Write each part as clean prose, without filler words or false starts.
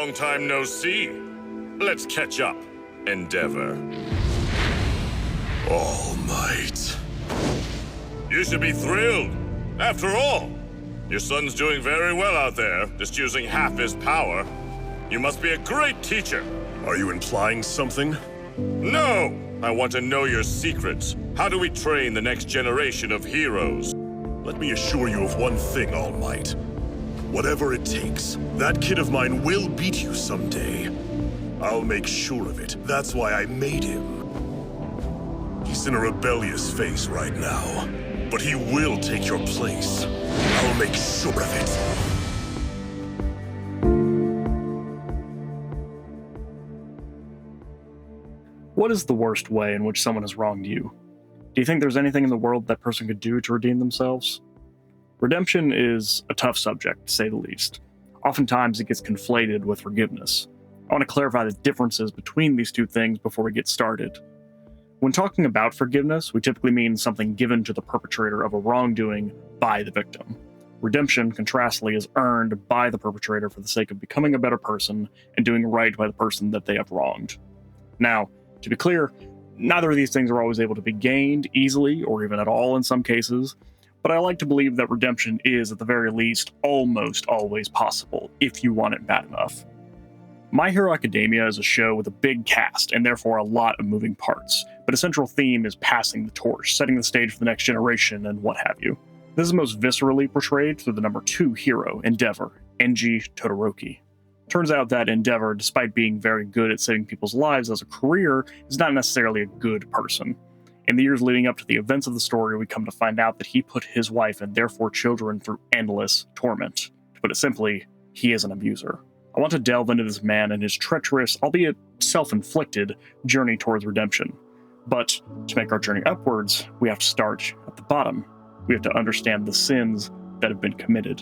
Long time no see. Let's catch up, Endeavor. All Might. You should be thrilled. After all, your son's doing very well out there, just using half his power. You must be a great teacher. Are you implying something? No! I want to know your secrets. How do we train the next generation of heroes? Let me assure you of one thing, All Might. Whatever it takes, that kid of mine will beat you someday. I'll make sure of it. That's why I made him. He's in a rebellious phase right now, but he will take your place. I'll make sure of it. What is the worst way in which someone has wronged you? Do you think there's anything in the world that person could do to redeem themselves? Redemption is a tough subject, to say the least. Oftentimes it gets conflated with forgiveness. I want to clarify the differences between these two things before we get started. When talking about forgiveness, we typically mean something given to the perpetrator of a wrongdoing by the victim. Redemption, contrastly, is earned by the perpetrator for the sake of becoming a better person and doing right by the person that they have wronged. Now, to be clear, neither of these things are always able to be gained easily or even at all in some cases, but I like to believe that redemption is, at the very least, almost always possible if you want it bad enough. My Hero Academia is a show with a big cast and therefore a lot of moving parts, but a central theme is passing the torch, setting the stage for the next generation, and what have you. This is most viscerally portrayed through the number 2 hero, Endeavor, Enji Todoroki. Turns out that Endeavor, despite being very good at saving people's lives as a career, is not necessarily a good person. In the years leading up to the events of the story, we come to find out that he put his wife and their 4 children through endless torment. To put it simply, he is an abuser. I want to delve into this man and his treacherous, albeit self-inflicted, journey towards redemption. But to make our journey upwards, we have to start at the bottom. We have to understand the sins that have been committed.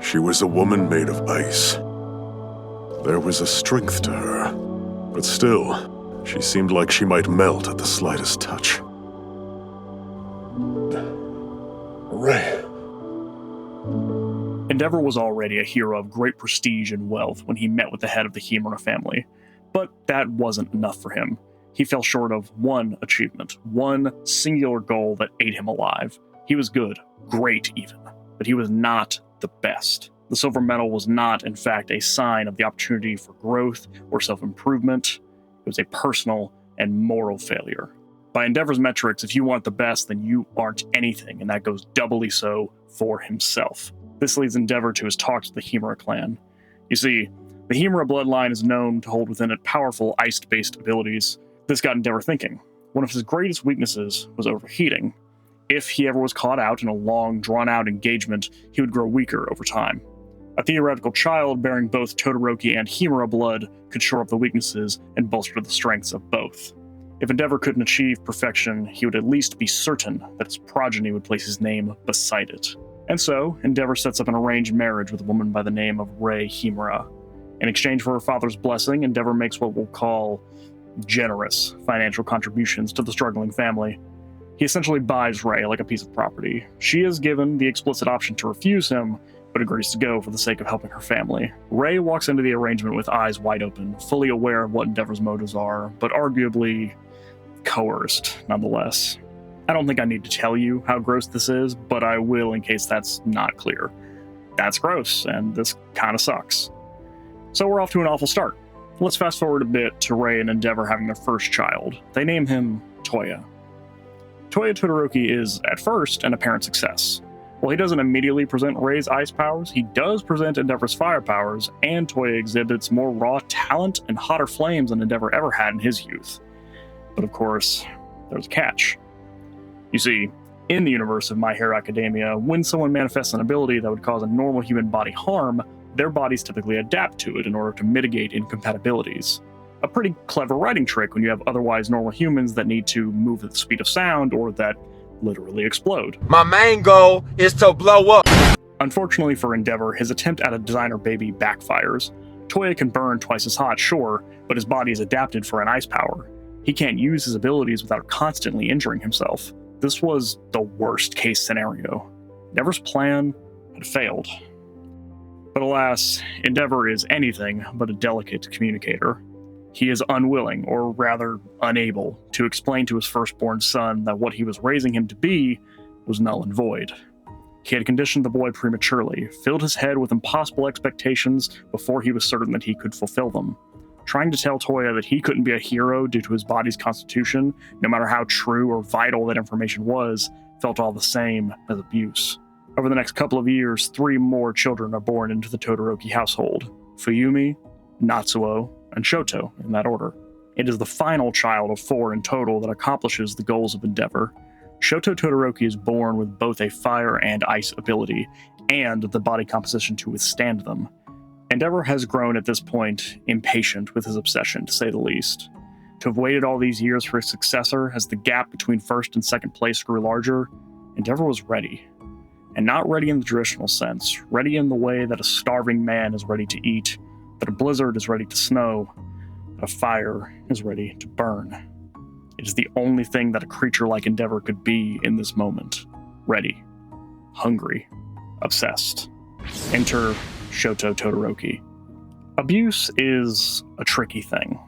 She was a woman made of ice. There was a strength to her, but still, she seemed like she might melt at the slightest touch. Ray. Endeavor was already a hero of great prestige and wealth when he met with the head of the Himura family, but that wasn't enough for him. He fell short of one achievement, one singular goal that ate him alive. He was good, great even, but he was not the best. The silver medal was not, in fact, a sign of the opportunity for growth or self-improvement. It was a personal and moral failure. By Endeavor's metrics, if you want the best, then you aren't anything, and that goes doubly so for himself. This leads Endeavor to his talks with the Himura clan. You see, the Himura bloodline is known to hold within it powerful ice-based abilities. This got Endeavor thinking. One of his greatest weaknesses was overheating. If he ever was caught out in a long, drawn-out engagement, he would grow weaker over time. A theoretical child bearing both Todoroki and Himura blood could shore up the weaknesses and bolster the strengths of both. If Endeavor couldn't achieve perfection, he would at least be certain that his progeny would place his name beside it. And so, Endeavor sets up an arranged marriage with a woman by the name of Rei Himura. In exchange for her father's blessing, Endeavor makes what we'll call generous financial contributions to the struggling family. He essentially buys Rei like a piece of property. She is given the explicit option to refuse him, but agrees to go for the sake of helping her family. Rei walks into the arrangement with eyes wide open, fully aware of what Endeavor's motives are, but arguably coerced nonetheless. I don't think I need to tell you how gross this is, but I will in case that's not clear. That's gross, and this kind of sucks. So we're off to an awful start. Let's fast forward a bit to Rei and Endeavor having their first child. They name him Toya. Toya Todoroki is, at first, an apparent success. While he doesn't immediately present Rei's ice powers, he does present Endeavor's fire powers, and Toya exhibits more raw talent and hotter flames than Endeavor ever had in his youth. But of course, there's a catch. You see, in the universe of My Hero Academia, when someone manifests an ability that would cause a normal human body harm, their bodies typically adapt to it in order to mitigate incompatibilities. A pretty clever writing trick when you have otherwise normal humans that need to move at the speed of sound or that literally explode. My main goal is to blow up. Unfortunately for Endeavor, his attempt at a designer baby backfires. Toya can burn twice as hot, sure, but his body is adapted for an ice power. He can't use his abilities without constantly injuring himself. This was the worst case scenario. Endeavor's plan had failed. But alas, Endeavor is anything but a delicate communicator. He is unwilling, or rather unable, to explain to his firstborn son that what he was raising him to be was null and void. He had conditioned the boy prematurely, filled his head with impossible expectations before he was certain that he could fulfill them. Trying to tell Toya that he couldn't be a hero due to his body's constitution, no matter how true or vital that information was, felt all the same as abuse. Over the next couple of years, 3 more children are born into the Todoroki household: Fuyumi, Natsuo, and Shoto, in that order. It is the final child of 4 in total that accomplishes the goals of Endeavor. Shoto Todoroki is born with both a fire and ice ability, and the body composition to withstand them. Endeavor has grown at this point impatient with his obsession, to say the least. To have waited all these years for his successor as the gap between first and second place grew larger, Endeavor was ready. And not ready in the traditional sense, ready in the way that a starving man is ready to eat, that a blizzard is ready to snow, that a fire is ready to burn. It is the only thing that a creature like Endeavor could be in this moment. Ready. Hungry. Obsessed. Enter Shoto Todoroki. Abuse is a tricky thing.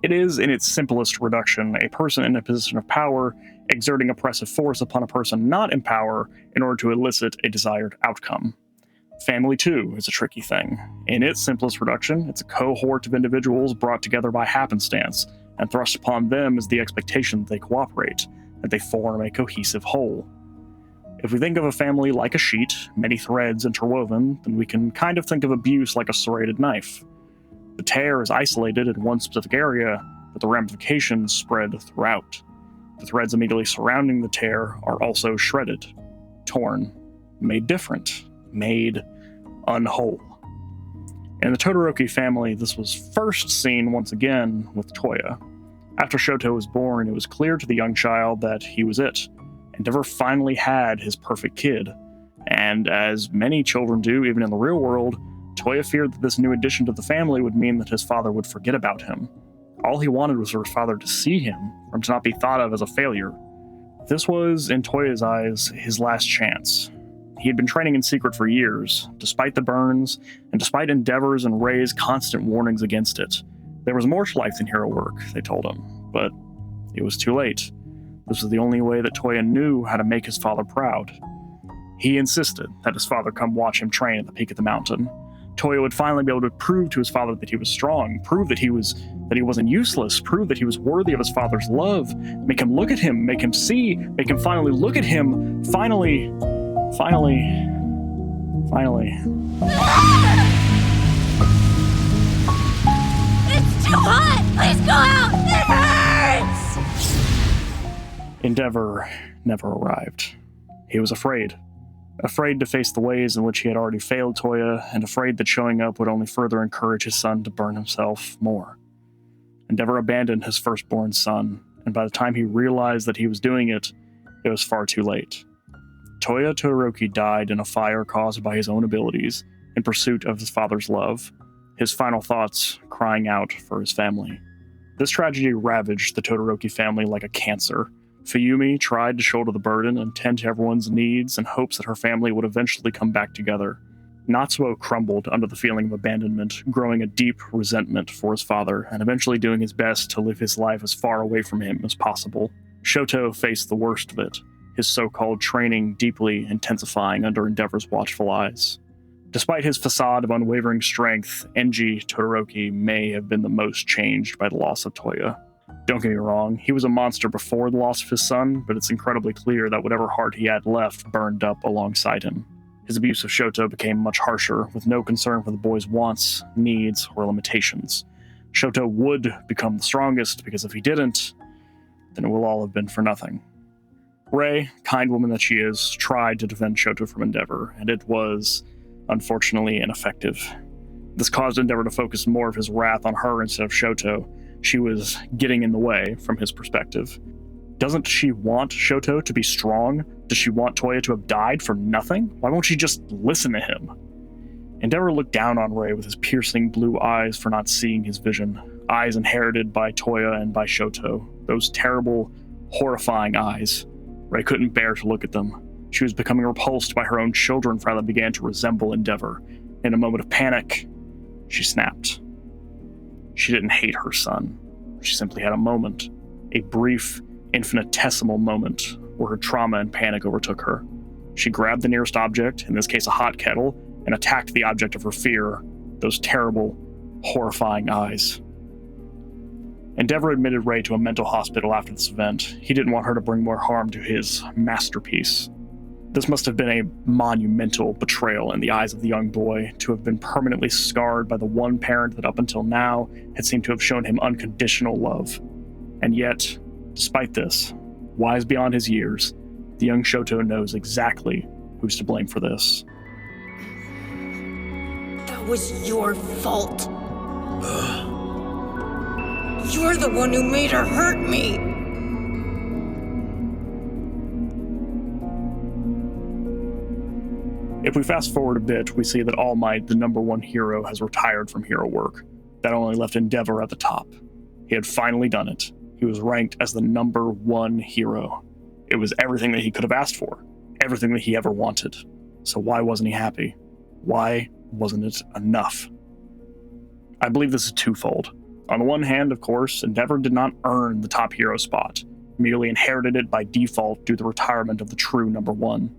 It is, in its simplest reduction, a person in a position of power exerting oppressive force upon a person not in power in order to elicit a desired outcome. Family, too, is a tricky thing. In its simplest reduction, it's a cohort of individuals brought together by happenstance, and thrust upon them is the expectation that they cooperate, that they form a cohesive whole. If we think of a family like a sheet, many threads interwoven, then we can kind of think of abuse like a serrated knife. The tear is isolated in one specific area, but the ramifications spread throughout. The threads immediately surrounding the tear are also shredded, torn, made different, made unwhole. In the Todoroki family, this was first seen once again with Toya. After Shoto was born, it was clear to the young child that he was it. Endeavor finally had his perfect kid. And as many children do, even in the real world, Toya feared that this new addition to the family would mean that his father would forget about him. All he wanted was for his father to see him, for him to not be thought of as a failure. This was, in Toya's eyes, his last chance. He had been training in secret for years, despite the burns, and despite Endeavor's and Rei's constant warnings against it. There was more to life than hero work, they told him, but it was too late. This was the only way that Toya knew how to make his father proud. He insisted that his father come watch him train at the peak of the mountain. Toya would finally be able to prove to his father that he was strong, prove that he wasn't useless, prove that he was worthy of his father's love, make him look at him, make him see, make him finally look at him, finally. It's too hot! Please go out! It hurts! Endeavor never arrived. He was afraid. Afraid to face the ways in which he had already failed Toya, and afraid that showing up would only further encourage his son to burn himself more. Endeavor abandoned his firstborn son, and by the time he realized that he was doing it, it was far too late. Toya Todoroki died in a fire caused by his own abilities, in pursuit of his father's love, his final thoughts crying out for his family. This tragedy ravaged the Todoroki family like a cancer. Fuyumi tried to shoulder the burden and tend to everyone's needs in hopes that her family would eventually come back together. Natsuo crumbled under the feeling of abandonment, growing a deep resentment for his father, and eventually doing his best to live his life as far away from him as possible. Shoto faced the worst of it, his so-called training deeply intensifying under Endeavor's watchful eyes. Despite his facade of unwavering strength, Enji Todoroki may have been the most changed by the loss of Toya. Don't get me wrong, he was a monster before the loss of his son, but it's incredibly clear that whatever heart he had left burned up alongside him. His abuse of Shoto became much harsher, with no concern for the boy's wants, needs, or limitations. Shoto would become the strongest, because if he didn't, then it will all have been for nothing. Rei, kind woman that she is, tried to defend Shoto from Endeavor, and it was, unfortunately, ineffective. This caused Endeavor to focus more of his wrath on her instead of Shoto. She was getting in the way, from his perspective. Doesn't she want Shoto to be strong? Does she want Toya to have died for nothing? Why won't she just listen to him? Endeavor looked down on Rei with his piercing blue eyes for not seeing his vision. Eyes inherited by Toya and by Shoto. Those terrible, horrifying eyes. Ray couldn't bear to look at them. She was becoming repulsed by her own children for how they began to resemble Endeavor. In a moment of panic, she snapped. She didn't hate her son. She simply had a moment, a brief, infinitesimal moment, where her trauma and panic overtook her. She grabbed the nearest object, in this case a hot kettle, and attacked the object of her fear, those terrible, horrifying eyes. Endeavor admitted Ray to a mental hospital after this event. He didn't want her to bring more harm to his masterpiece. This must have been a monumental betrayal in the eyes of the young boy, to have been permanently scarred by the one parent that up until now had seemed to have shown him unconditional love. And yet, despite this, wise beyond his years, the young Shoto knows exactly who's to blame for this. That was your fault. You're the one who made her hurt me. If we fast forward a bit, we see that All Might, the number one hero, has retired from hero work. That only left Endeavor at the top. He had finally done it. He was ranked as the number one hero. It was everything that he could have asked for, everything that he ever wanted. So why wasn't he happy? Why wasn't it enough? I believe this is twofold. On the one hand, of course, Endeavor did not earn the top hero spot, merely inherited it by default due to the retirement of the true number one.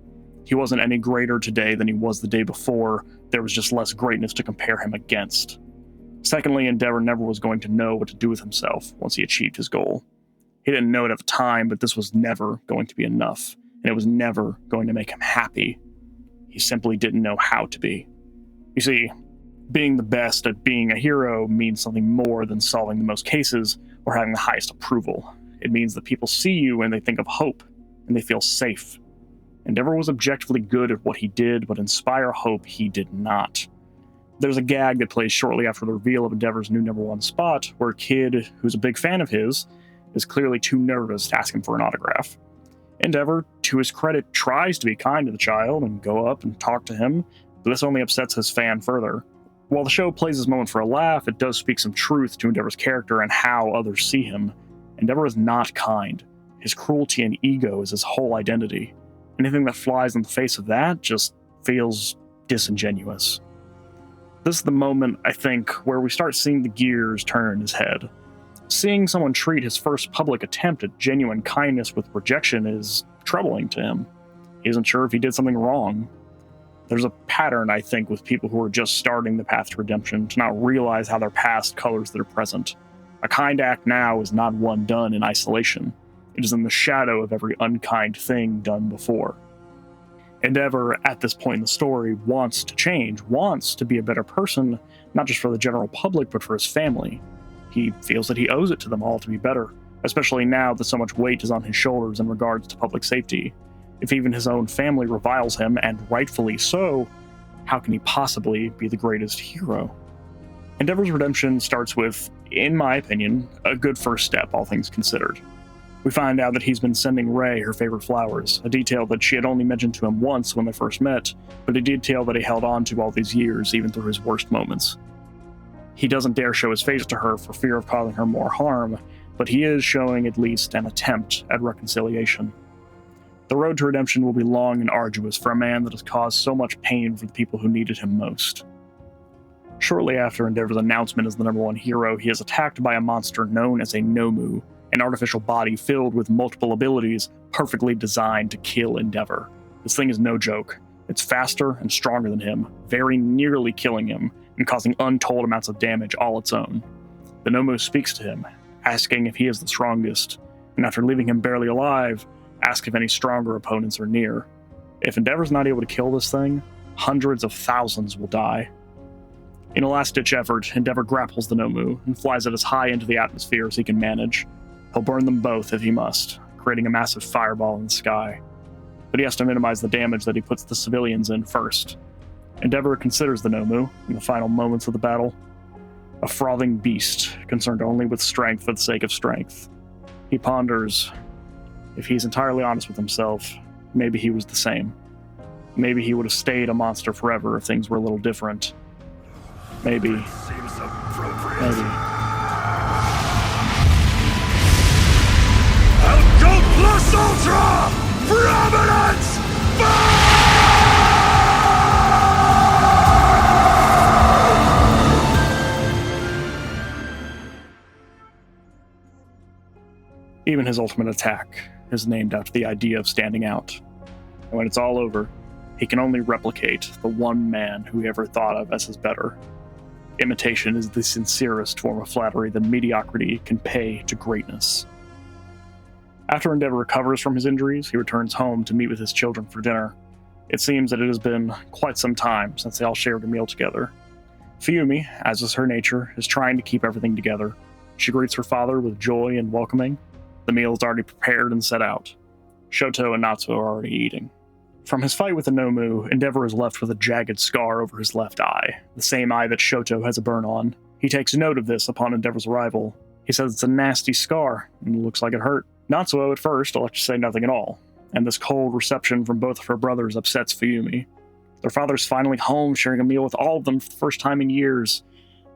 He wasn't any greater today than he was the day before. There was just less greatness to compare him against. Secondly, Endeavor never was going to know what to do with himself once he achieved his goal. He didn't know it at the time, but this was never going to be enough, and it was never going to make him happy. He simply didn't know how to be. You see, being the best at being a hero means something more than solving the most cases or having the highest approval. It means that people see you and they think of hope, and they feel safe. Endeavor was objectively good at what he did, but inspire hope he did not. There's a gag that plays shortly after the reveal of Endeavor's new number one spot, where a kid who's a big fan of his is clearly too nervous to ask him for an autograph. Endeavor, to his credit, tries to be kind to the child and go up and talk to him, but this only upsets his fan further. While the show plays this moment for a laugh, it does speak some truth to Endeavor's character and how others see him. Endeavor is not kind. His cruelty and ego is his whole identity. Anything that flies in the face of that just feels disingenuous. This is the moment, I think, where we start seeing the gears turn in his head. Seeing someone treat his first public attempt at genuine kindness with rejection is troubling to him. He isn't sure if he did something wrong. There's a pattern, I think, with people who are just starting the path to redemption to not realize how their past colors their present. A kind act now is not one done in isolation. It is in the shadow of every unkind thing done before. Endeavor, at this point in the story, wants to change, wants to be a better person, not just for the general public, but for his family. He feels that he owes it to them all to be better, especially now that so much weight is on his shoulders in regards to public safety. If even his own family reviles him, and rightfully so, how can he possibly be the greatest hero? Endeavor's redemption starts with, in my opinion, a good first step, all things considered. We find out that he's been sending Ray her favorite flowers, a detail that she had only mentioned to him once when they first met, but a detail that he held on to all these years, even through his worst moments. He doesn't dare show his face to her for fear of causing her more harm, but he is showing at least an attempt at reconciliation. The road to redemption will be long and arduous for a man that has caused so much pain for the people who needed him most. Shortly after Endeavor's announcement as the number one hero, he is attacked by a monster known as a Nomu, an artificial body filled with multiple abilities perfectly designed to kill Endeavor. This thing is no joke. It's faster and stronger than him, very nearly killing him and causing untold amounts of damage all its own. The Nomu speaks to him, asking if he is the strongest, and after leaving him barely alive, asks if any stronger opponents are near. If Endeavor's not able to kill this thing, hundreds of thousands will die. In a last-ditch effort, Endeavor grapples the Nomu and flies it as high into the atmosphere as he can manage. He'll burn them both if he must, creating a massive fireball in the sky. But he has to minimize the damage that he puts the civilians in first. Endeavor considers the Nomu, in the final moments of the battle, a frothing beast concerned only with strength for the sake of strength. He ponders, if he's entirely honest with himself, maybe he was the same. Maybe he would have stayed a monster forever if things were a little different. Maybe. Seems appropriate. Maybe. Go plus ultra! Even his ultimate attack is named after the idea of standing out. And when it's all over, he can only replicate the one man who he ever thought of as his better. Imitation is the sincerest form of flattery that mediocrity can pay to greatness. After Endeavor recovers from his injuries, he returns home to meet with his children for dinner. It seems that it has been quite some time since they all shared a meal together. Fuyumi, as is her nature, is trying to keep everything together. She greets her father with joy and welcoming. The meal is already prepared and set out. Shoto and Natsuo are already eating. From his fight with the Nomu, Endeavor is left with a jagged scar over his left eye, the same eye that Shoto has a burn on. He takes note of this upon Endeavor's arrival. He says it's a nasty scar, and it looks like it hurt. Natsuo, at first, elects to say nothing at all, and this cold reception from both of her brothers upsets Fuyumi. Their father's finally home, sharing a meal with all of them for the first time in years,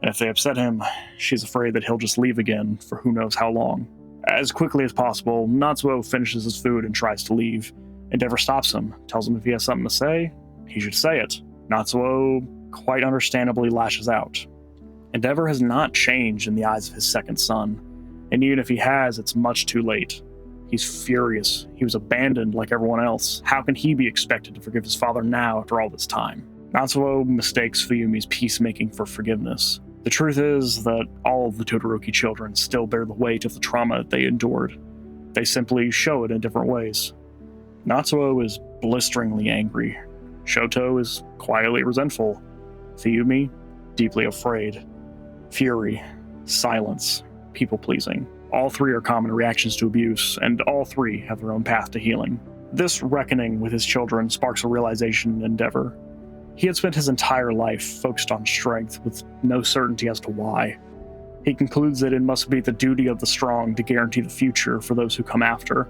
and if they upset him, she's afraid that he'll just leave again for who knows how long. As quickly as possible, Natsuo finishes his food and tries to leave. Endeavor stops him, tells him if he has something to say, he should say it. Natsuo quite understandably lashes out. Endeavor has not changed in the eyes of his second son, and even if he has, it's much too late. He's furious. He was abandoned like everyone else. How can he be expected to forgive his father now after all this time? Natsuo mistakes Fuyumi's peacemaking for forgiveness. The truth is that all of the Todoroki children still bear the weight of the trauma that they endured. They simply show it in different ways. Natsuo is blisteringly angry. Shoto is quietly resentful. Fuyumi, deeply afraid. Fury, silence, people-pleasing. All three are common reactions to abuse, and all three have their own path to healing. This reckoning with his children sparks a realization in Endeavor. He had spent his entire life focused on strength, with no certainty as to why. He concludes that it must be the duty of the strong to guarantee the future for those who come after.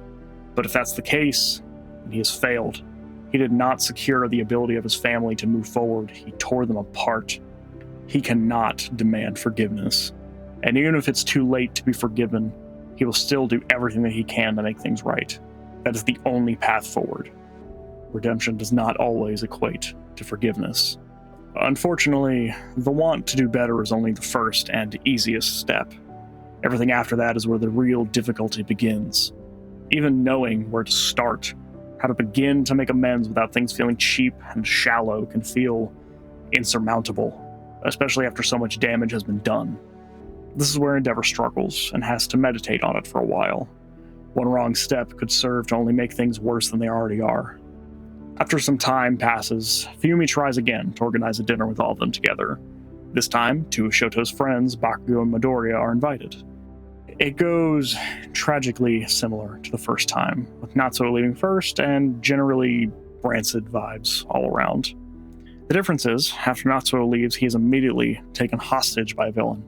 But if that's the case, he has failed. He did not secure the ability of his family to move forward. He tore them apart. He cannot demand forgiveness. And even if it's too late to be forgiven, he will still do everything that he can to make things right. That is the only path forward. Redemption does not always equate to forgiveness. Unfortunately, the want to do better is only the first and easiest step. Everything after that is where the real difficulty begins. Even knowing where to start, how to begin to make amends without things feeling cheap and shallow can feel insurmountable, especially after so much damage has been done. This is where Endeavor struggles and has to meditate on it for a while. One wrong step could serve to only make things worse than they already are. After some time passes, Fuyumi tries again to organize a dinner with all of them together. This time, two of Shoto's friends, Bakugo and Midoriya, are invited. It goes tragically similar to the first time, with Natsuo leaving first and generally rancid vibes all around. The difference is, after Natsuo leaves, he is immediately taken hostage by a villain.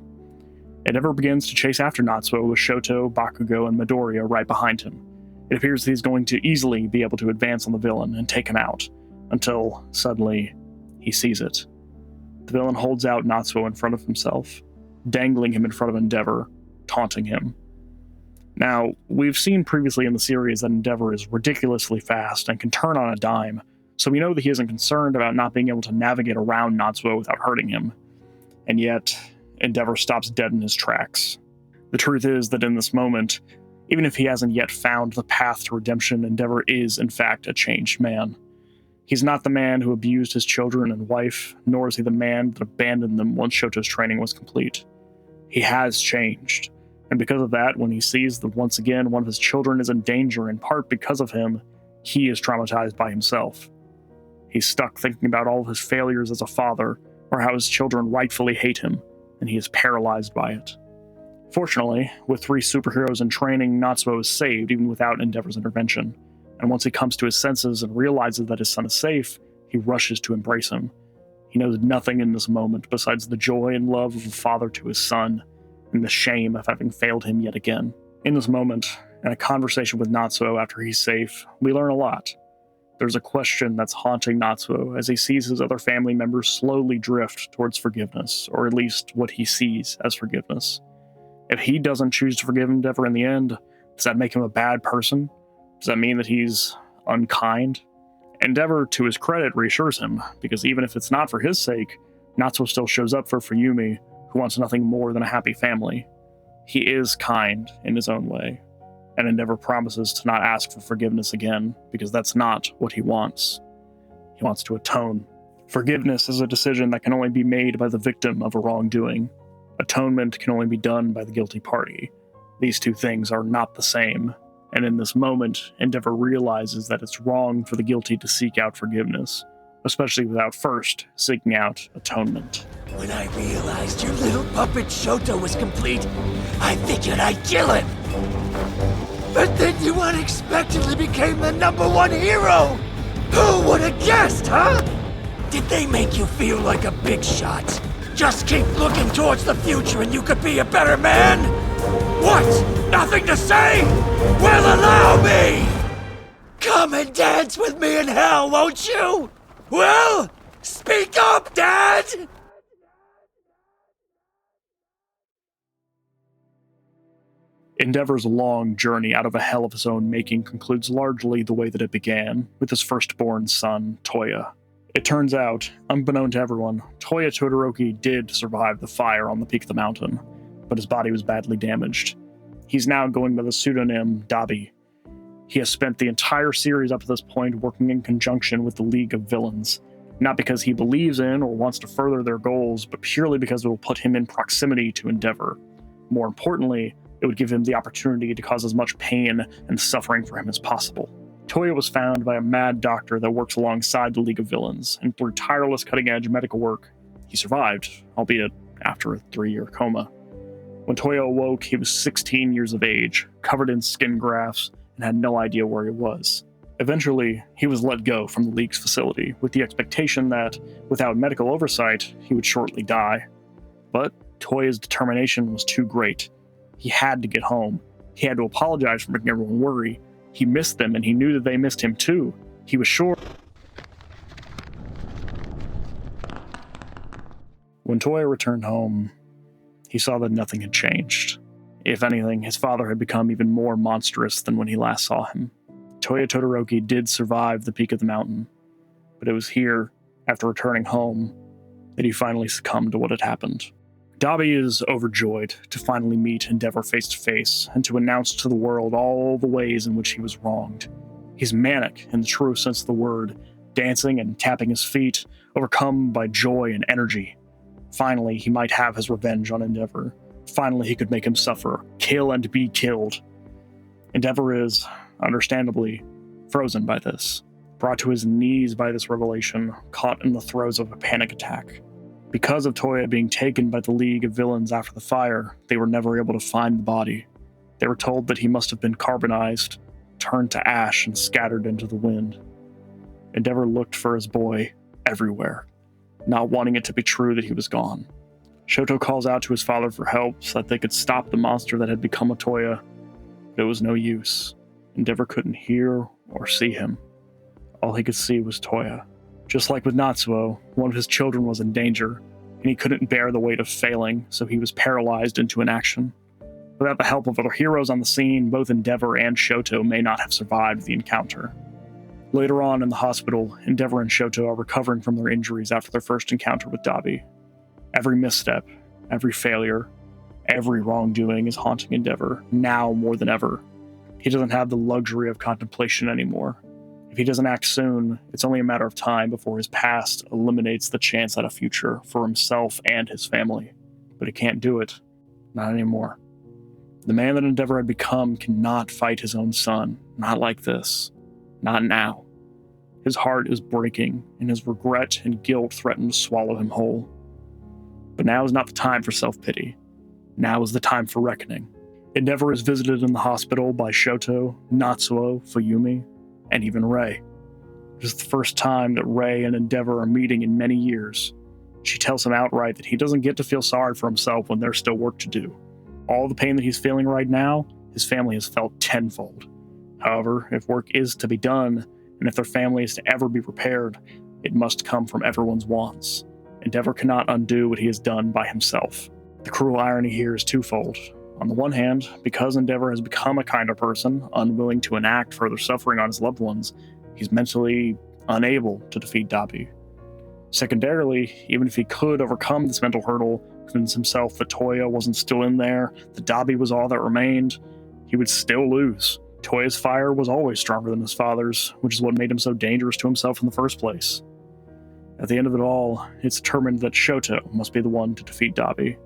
Endeavor begins to chase after Natsuo with Shoto, Bakugo, and Midoriya right behind him. It appears that he's going to easily be able to advance on the villain and take him out, until, suddenly, he sees it. The villain holds out Natsuo in front of himself, dangling him in front of Endeavor, taunting him. Now, we've seen previously in the series that Endeavor is ridiculously fast and can turn on a dime, so we know that he isn't concerned about not being able to navigate around Natsuo without hurting him. And yet, Endeavor stops dead in his tracks. The truth is that in this moment, even if he hasn't yet found the path to redemption, Endeavor is, in fact, a changed man. He's not the man who abused his children and wife, nor is he the man that abandoned them once Shoto's training was complete. He has changed, and because of that, when he sees that once again one of his children is in danger in part because of him, he is traumatized by himself. He's stuck thinking about all of his failures as a father, or how his children rightfully hate him, and he is paralyzed by it. Fortunately, with three superheroes in training, Natsuo is saved even without Endeavor's intervention, and once he comes to his senses and realizes that his son is safe, he rushes to embrace him. He knows nothing in this moment besides the joy and love of a father to his son, and the shame of having failed him yet again. In this moment, in a conversation with Natsuo after he's safe, we learn a lot. There's a question that's haunting Natsuo as he sees his other family members slowly drift towards forgiveness, or at least what he sees as forgiveness. If he doesn't choose to forgive Endeavor in the end, does that make him a bad person? Does that mean that he's unkind? Endeavor, to his credit, reassures him, because even if it's not for his sake, Natsuo still shows up for Fuyumi, who wants nothing more than a happy family. He is kind in his own way. and Endeavor promises to not ask for forgiveness again, because that's not what he wants. He wants to atone. Forgiveness is a decision that can only be made by the victim of a wrongdoing. Atonement can only be done by the guilty party. These two things are not the same, and in this moment, Endeavor realizes that it's wrong for the guilty to seek out forgiveness, especially without first seeking out atonement. When I realized your little puppet Shoto was complete, I figured I'd kill him. But then you unexpectedly became the #1 hero! Who would have guessed, huh? Did they make you feel like a big shot? Just keep looking towards the future and you could be a better man? What? Nothing to say? Well, allow me! Come and dance with me in hell, won't you? Well, speak up, Dad! Endeavor's long journey out of a hell of his own making concludes largely the way that it began, with his firstborn son, Toya. It turns out, unbeknown to everyone, Toya Todoroki did survive the fire on the peak of the mountain, but his body was badly damaged. He's now going by the pseudonym Dabi. He has spent the entire series up to this point working in conjunction with the League of Villains, not because he believes in or wants to further their goals, but purely because it will put him in proximity to Endeavor. More importantly, it would give him the opportunity to cause as much pain and suffering for him as possible. Toya was found by a mad doctor that works alongside the League of Villains, and through tireless cutting-edge medical work, he survived, albeit after a 3-year coma. When Toya awoke, he was 16 years of age, covered in skin grafts, and had no idea where he was. Eventually, he was let go from the League's facility, with the expectation that, without medical oversight, he would shortly die. But Toya's determination was too great. He had to get home. He had to apologize for making everyone worry. He missed them, and he knew that they missed him too. He was sure. When Toya returned home, he saw that nothing had changed. If anything, his father had become even more monstrous than when he last saw him. Toya Todoroki did survive the peak of the mountain, but it was here, after returning home, that he finally succumbed to what had happened. Dabi is overjoyed to finally meet Endeavor face to face and to announce to the world all the ways in which he was wronged. He's manic in the true sense of the word, dancing and tapping his feet, overcome by joy and energy. Finally, he might have his revenge on Endeavor. Finally, he could make him suffer, kill and be killed. Endeavor is, understandably, frozen by this, brought to his knees by this revelation, caught in the throes of a panic attack. Because of Toya being taken by the League of Villains after the fire, they were never able to find the body. They were told that he must have been carbonized, turned to ash, and scattered into the wind. Endeavor looked for his boy everywhere, not wanting it to be true that he was gone. Shoto calls out to his father for help so that they could stop the monster that had become a Toya, but it was no use. Endeavor couldn't hear or see him. All he could see was Toya. Just like with Natsuo, one of his children was in danger, and he couldn't bear the weight of failing, so he was paralyzed into inaction. Without the help of other heroes on the scene, both Endeavor and Shoto may not have survived the encounter. Later on in the hospital, Endeavor and Shoto are recovering from their injuries after their first encounter with Dabi. Every misstep, every failure, every wrongdoing is haunting Endeavor, now more than ever. He doesn't have the luxury of contemplation anymore. If he doesn't act soon, it's only a matter of time before his past eliminates the chance at a future for himself and his family. But he can't do it. Not anymore. The man that Endeavor had become cannot fight his own son. Not like this. Not now. His heart is breaking, and his regret and guilt threaten to swallow him whole. But now is not the time for self-pity. Now is the time for reckoning. Endeavor is visited in the hospital by Shoto, Natsuo, Fuyumi, and even Rei. It is the first time that Rei and Endeavor are meeting in many years. She tells him outright that he doesn't get to feel sorry for himself when there's still work to do. All the pain that he's feeling right now, his family has felt tenfold. However, if work is to be done, and if their family is to ever be repaired, it must come from everyone's wants. Endeavor cannot undo what he has done by himself. The cruel irony here is twofold. On the one hand, because Endeavor has become a kinder person, unwilling to enact further suffering on his loved ones, he's mentally unable to defeat Dabi. Secondarily, even if he could overcome this mental hurdle, convince himself that Toya wasn't still in there, that Dabi was all that remained, he would still lose. Toya's fire was always stronger than his father's, which is what made him so dangerous to himself in the first place. At the end of it all, it's determined that Shoto must be the one to defeat Dabi.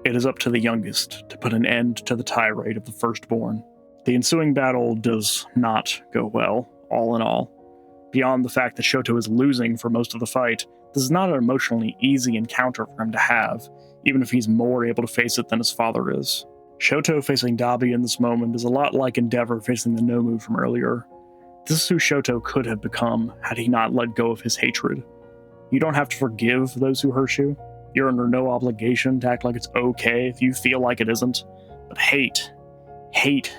It is up to the youngest to put an end to the tirade of the firstborn. The ensuing battle does not go well, all in all. Beyond the fact that Shoto is losing for most of the fight, this is not an emotionally easy encounter for him to have, even if he's more able to face it than his father is. Shoto facing Dabi in this moment is a lot like Endeavor facing the Nomu from earlier. This is who Shoto could have become had he not let go of his hatred. You don't have to forgive those who hurt you. You're under no obligation to act like it's okay if you feel like it isn't. But hate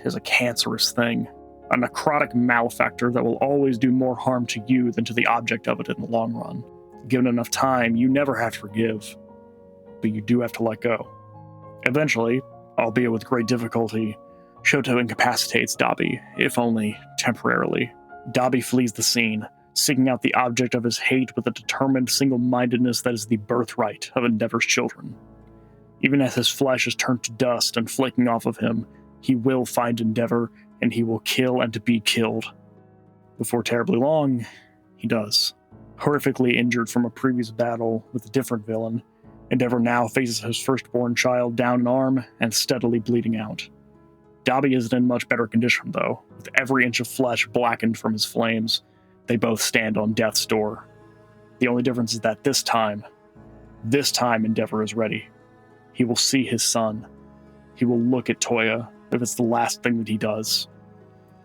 is a cancerous thing. A necrotic malefactor that will always do more harm to you than to the object of it in the long run. Given enough time, you never have to forgive. But you do have to let go. Eventually, albeit with great difficulty, Shoto incapacitates Dabi, if only temporarily. Dabi flees the scene, seeking out the object of his hate with a determined single-mindedness that is the birthright of Endeavor's children. Even as his flesh is turned to dust and flaking off of him, he will find Endeavor, and he will kill and to be killed. Before terribly long, he does. Horrifically injured from a previous battle with a different villain, Endeavor now faces his firstborn child down an arm and steadily bleeding out. Dabi isn't in much better condition, though, with every inch of flesh blackened from his flames. They both stand on death's door. The only difference is that this time Endeavor is ready. He will see his son. He will look at Toya if it's the last thing that he does.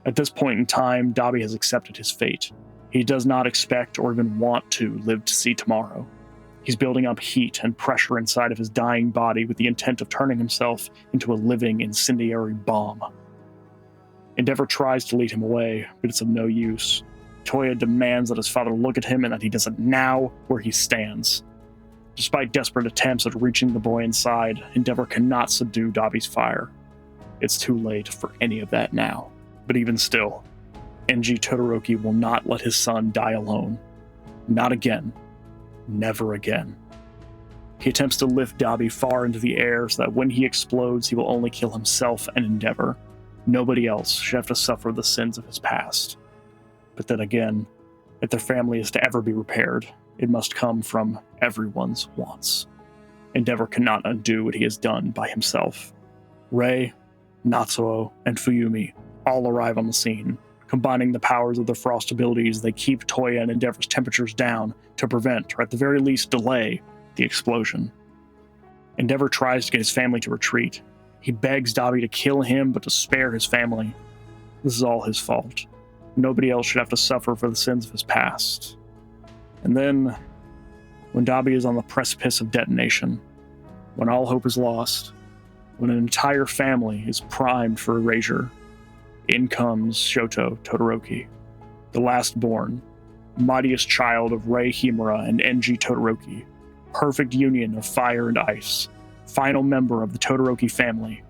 At this point in time, Dabi has accepted his fate. He does not expect or even want to live to see tomorrow. He's building up heat and pressure inside of his dying body with the intent of turning himself into a living incendiary bomb. Endeavor tries to lead him away, but it's of no use. Toya demands that his father look at him and that he does it now where he stands. Despite desperate attempts at reaching the boy inside, Endeavor cannot subdue Dabi's fire. It's too late for any of that now. But even still, Enji Todoroki will not let his son die alone. Not again. Never again. He attempts to lift Dabi far into the air so that when he explodes, he will only kill himself and Endeavor. Nobody else should have to suffer the sins of his past. But then again, if their family is to ever be repaired, it must come from everyone's wants. Endeavor cannot undo what he has done by himself. Rei, Natsuo, and Fuyumi all arrive on the scene. Combining the powers of their frost abilities, they keep Toya and Endeavor's temperatures down to prevent, or at the very least delay, the explosion. Endeavor tries to get his family to retreat. He begs Dabi to kill him, but to spare his family. This is all his fault. Nobody else should have to suffer for the sins of his past. And then, when Dabi is on the precipice of detonation, when all hope is lost, when an entire family is primed for erasure, in comes Shoto Todoroki, the last-born, mightiest child of Rei Himura and Enji Todoroki, perfect union of fire and ice, final member of the Todoroki family.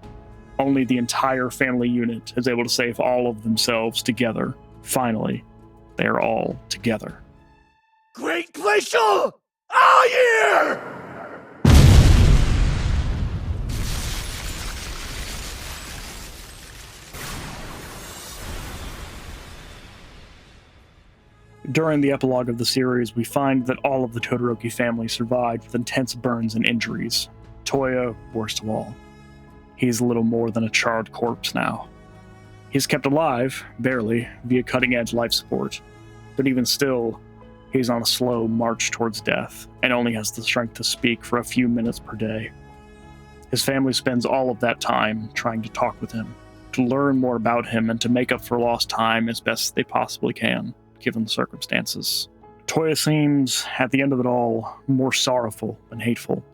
Only the entire family unit is able to save all of themselves together. Finally, they are all together. Great Glacial! All year! During the epilogue of the series, we find that all of the Todoroki family survived with intense burns and injuries. Toya, worst of all. He's little more than a charred corpse now. He's kept alive, barely, via cutting-edge life support. But even still, he's on a slow march towards death, and only has the strength to speak for a few minutes per day. His family spends all of that time trying to talk with him, to learn more about him, and to make up for lost time as best they possibly can, given the circumstances. Toya seems, at the end of it all, more sorrowful than hateful.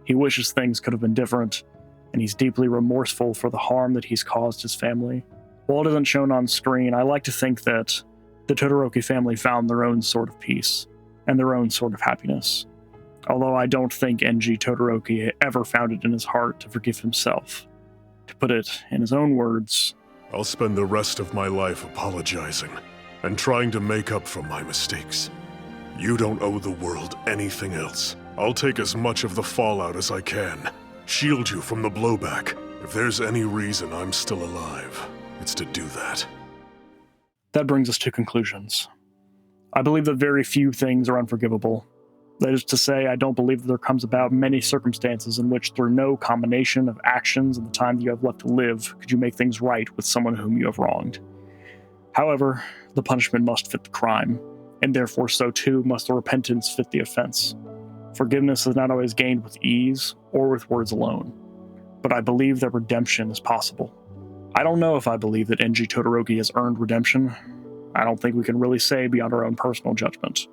He wishes things could have been different, and he's deeply remorseful for the harm that he's caused his family. While it isn't shown on screen, I like to think that the Todoroki family found their own sort of peace, and their own sort of happiness. Although I don't think Enji Todoroki ever found it in his heart to forgive himself. To put it in his own words, I'll spend the rest of my life apologizing and trying to make up for my mistakes. You don't owe the world anything else. I'll take as much of the fallout as I can, shield you from the blowback, If there's any reason I'm still alive, it's to do that. That brings us to conclusions. I believe that very few things are unforgivable. That is to say, I don't believe that there comes about many circumstances in which, through no combination of actions and the time that you have left to live, could you make things right with someone whom you have wronged. However, the punishment must fit the crime, and therefore so too must the repentance fit the offense. Forgiveness is not always gained with ease or with words alone, but I believe that redemption is possible. I don't know if I believe that Enji Todoroki has earned redemption. I don't think we can really say beyond our own personal judgment.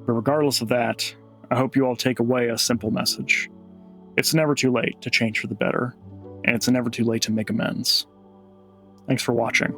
But regardless of that, I hope you all take away a simple message. It's never too late to change for the better, and it's never too late to make amends. Thanks for watching.